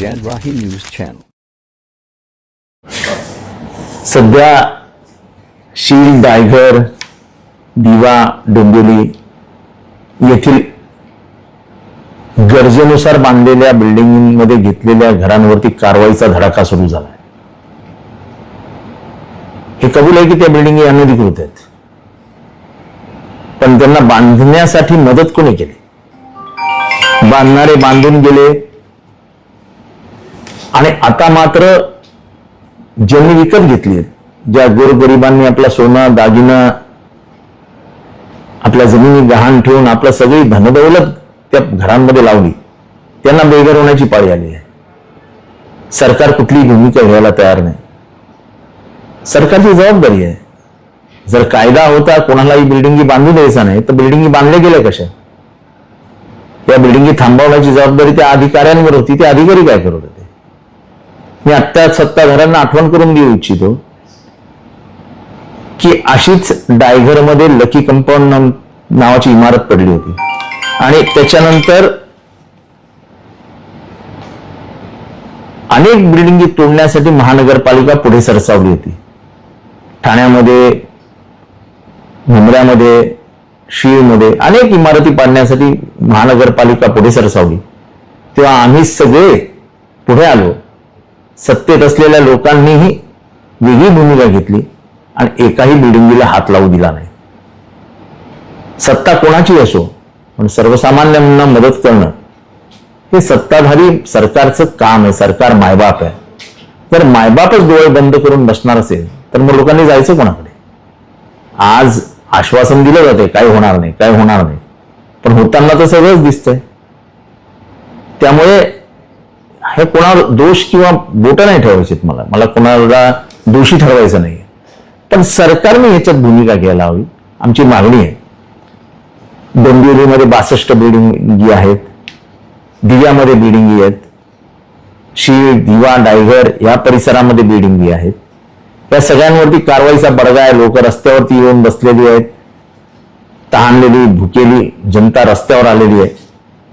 जानराही news channel. सध्या शील, दायघर, दिवा, डोंबिवली येथील गरजेनुसार बांधलेल्या बिल्डिंगमध्ये घेतलेल्या घरांवरती कारवाईचा धडाका सुरू झाला. हे कबूल आहे की त्या बिल्डिंग अनधिकृत आहेत, पण त्यांना बांधण्यासाठी मदत कोणी केली? बांधणारे बांधून गेले आणि आता मात्र ज्यांनी विकत घेतली, ज्या गोरगरिबांनी आपला सोनं, दागिना, आपल्या जमिनी गहाण ठेवून आपलं सगळी धनदौलत त्या घरांमध्ये लावली, त्यांना बेघर होण्याची पाळी आली आहे. सरकार कुठलीही भूमिका घ्यायला तयार नाही. सरकारची जबाबदारी आहे. जर कायदा होता कोणालाही बिल्डिंगी बांधू द्यायचा नाही, तर बिल्डिंगी बांधल्या गेल्या कशा? त्या बिल्डिंगी थांबवण्याची जबाबदारी त्या अधिकाऱ्यांवर होती. ते अधिकारी काय करत होते? मी आत्ता सत्ताधाऱ्यांना आठवण करून देऊ इच्छितो की अशीच डायघरमध्ये लकी कंपाऊंड नावाची इमारत पडली होती आणि त्याच्यानंतर अनेक बिल्डिंगी तोडण्यासाठी महानगरपालिका पुढे सरसावली होती. ठाण्यामध्ये, मुंबईमध्ये, शीळमध्ये अनेक इमारती पाडण्यासाठी महानगरपालिका पुढे सरसावली. तेव्हा आम्ही सगळे पुढे आलो. सत्तेत असलेल्या लोकांनीही वेगळी भूमिका घेतली आणि एकाही बिल्डिंगीला हात लावू दिला नाही. सत्ता कोणाची असो, पण सर्वसामान्यांना मदत करणं हे सत्ताधारी सरकारचं काम आहे. सरकार मायबाप आहे. जर मायबापच डोळे बंद करून बसणार असेल तर मग लोकांनी जायचं कोणाकडे? आज आश्वासन दिलं जाते काय होणार नाही, काय होणार नाही, पण होताना तर सगळंच दिसतंय. त्यामुळे हे कोणावर दोष किंवा बोट नाही ठेवायचे. मला कोणाला दोषी ठरवायचं नाही, पण सरकारने याच्यात भूमिका घ्यायला हवी. आमची मागणी आहे. डोंबिवलीमध्ये 62 बिल्डिंगी आहेत, दिव्यामध्ये बिल्डिंगी आहेत, शीळ, दिवा, डायघर या परिसरामध्ये बिल्डिंगी आहेत. या सगळ्यांवरती कारवाईचा बडगा आहे. लोक रस्त्यावरती येऊन बसलेली आहेत. तहानलेली, भुकेली जनता रस्त्यावर आलेली आहे.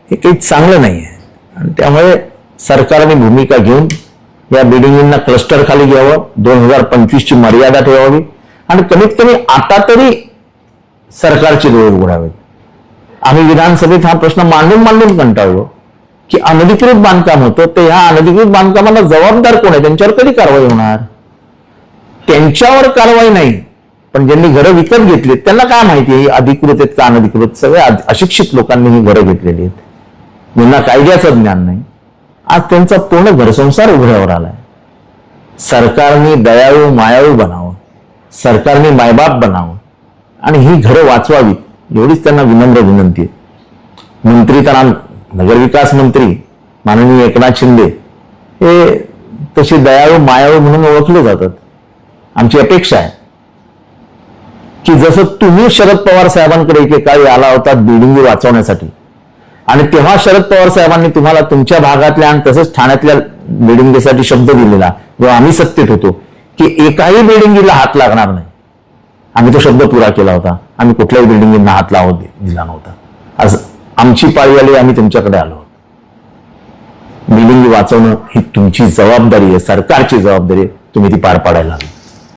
हे काही चांगलं नाही आहे आणि त्यामुळे सरकारने भूमिका घेऊन या बिल्डिंगींना क्लस्टर खाली घ्यावं. 2025 ची मर्यादा ठेवावी आणि कमीत कमी आता तरी सरकारचे डोळे उघडावेत. आम्ही विधानसभेत हा प्रश्न मांडून कंटाळलो की अनधिकृत बांधकाम होतं, तर ह्या अनधिकृत बांधकामाला जबाबदार कोण आहे? त्यांच्यावर कधी कारवाई होणार? त्यांच्यावर कारवाई नाही, पण ज्यांनी घरं विकत घेतली त्यांना काय माहिती आहे अधिकृत आहेत का अनधिकृत? सगळे अशिक्षित लोकांनी ही घरं घेतलेली आहेत, ज्यांना कायद्याचं ज्ञान नाही. आज त्यांचा पूर्ण घरसंसार उघड्यावर आलाय. सरकारने दयाळू, मायाळू बनावं, सरकारने मायबाप बनावं आणि ही घरं वाचवावी, एवढीच त्यांना विनम्र विनंती आहे. मंत्री तर नगरविकास मंत्री माननीय एकनाथ शिंदे हे तसे दयाळू, मायाळू म्हणून ओळखले जातात. आमची अपेक्षा आहे की जसं तुम्ही शरद पवार साहेबांकडे एकेकाळी आला होता बिल्डिंगी वाचवण्यासाठी आणि तेव्हा शरद पवार साहेबांनी तुम्हाला तुमच्या भागातल्या आणि तसंच ठाण्यातल्या बिल्डिंगीसाठी शब्द दिलेला जेव्हा आम्ही सत्तेत होतो की एकाही बिल्डिंगीला हात लागणार नाही, आम्ही तो शब्द पुरा केला होता. आम्ही कुठल्याही बिल्डिंगींना हात लावू दिला नव्हता. आज आमची पाळी आली, आम्ही तुमच्याकडे आलो. बिल्डिंगी वाचवणं ही तुमची जबाबदारी आहे, सरकारची जबाबदारी आहे. तुम्ही ती पार पाडायला हवी.